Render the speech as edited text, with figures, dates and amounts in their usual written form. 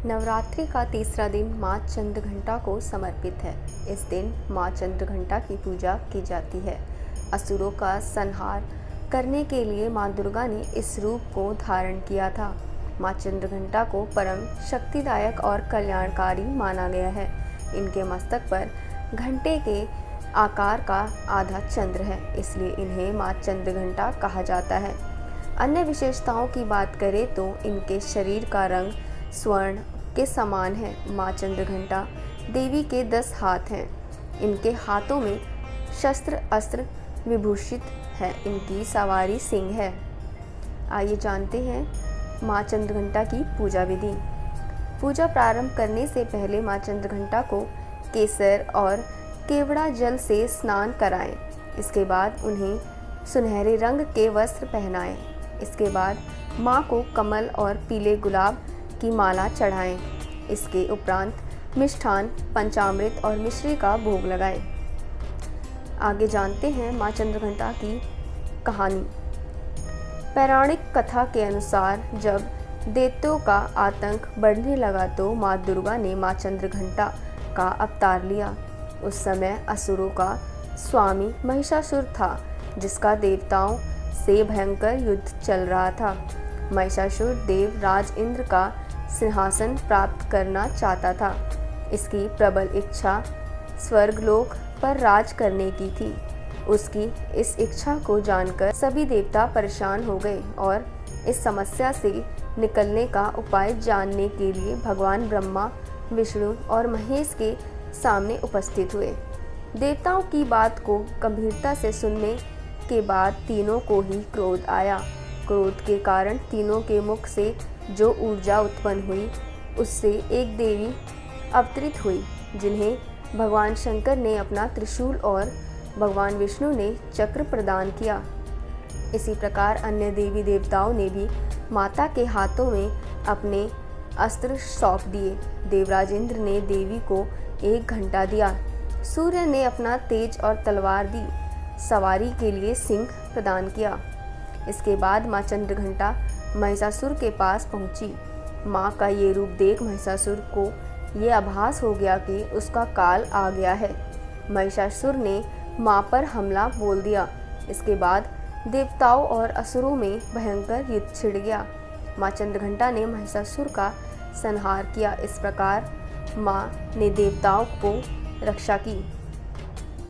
नवरात्रि का तीसरा दिन माँ चंद्रघंटा को समर्पित है। इस दिन माँ चंद्रघंटा की पूजा की जाती है। असुरों का संहार करने के लिए माँ दुर्गा ने इस रूप को धारण किया था। माँ चंद्रघंटा को परम शक्तिदायक और कल्याणकारी माना गया है। इनके मस्तक पर घंटे के आकार का आधा चंद्र है, इसलिए इन्हें माँ चंद्रघंटा कहा जाता है। अन्य विशेषताओं की बात करें तो इनके शरीर का रंग स्वर्ण के समान है। माँ चंद्रघंटा देवी के 10 हाथ हैं। इनके हाथों में शस्त्र अस्त्र विभूषित है। इनकी सवारी सिंह है। आइए जानते हैं माँ चंद्रघंटा की पूजा विधि। पूजा प्रारंभ करने से पहले माँ चंद्रघंटा को केसर और केवड़ा जल से स्नान कराएं। इसके बाद उन्हें सुनहरे रंग के वस्त्र पहनाएं। इसके बाद माँ को कमल और पीले गुलाब की माला चढ़ाएं। इसके उपरांत मिष्ठान, पंचामृत और मिश्री का भोग लगाएं। आगे जानते हैं माँ चंद्रघंटा की कहानी। पौराणिक कथा के अनुसार जब दैत्यों का आतंक बढ़ने लगा तो माँ दुर्गा ने माँ चंद्रघंटा का अवतार लिया। उस समय असुरों का स्वामी महिषासुर था, जिसका देवताओं से भयंकर युद्ध चल रहा था। महिषासुर देव राज इंद्र का सिंहासन प्राप्त करना चाहता था। इसकी प्रबल इच्छा स्वर्गलोक पर राज करने की थी। उसकी इस इच्छा को जानकर सभी देवता परेशान हो गए और इस समस्या से निकलने का उपाय जानने के लिए भगवान ब्रह्मा, विष्णु और महेश के सामने उपस्थित हुए। देवताओं की बात को गंभीरता से सुनने के बाद तीनों को ही क्रोध आया। क्रोध के कारण तीनों के मुख से जो ऊर्जा उत्पन्न हुई, उससे एक देवी अवतरित हुई, जिन्हें भगवान शंकर ने अपना त्रिशूल और भगवान विष्णु ने चक्र प्रदान किया। इसी प्रकार अन्य देवी देवताओं ने भी माता के हाथों में अपने अस्त्र सौंप दिए। देवराज इंद्र ने देवी को एक घंटा दिया। सूर्य ने अपना तेज और तलवार दी। सवारी के लिए सिंह प्रदान किया। इसके बाद माँ चंद्रघंटा महिषासुर के पास पहुंची। माँ का ये रूप देख महिषासुर को ये आभास हो गया कि उसका काल आ गया है। महिषासुर ने माँ पर हमला बोल दिया। इसके बाद देवताओं और असुरों में भयंकर युद्ध छिड़ गया। माँ चंद्रघंटा ने महिषासुर का संहार किया। इस प्रकार माँ ने देवताओं को रक्षा की।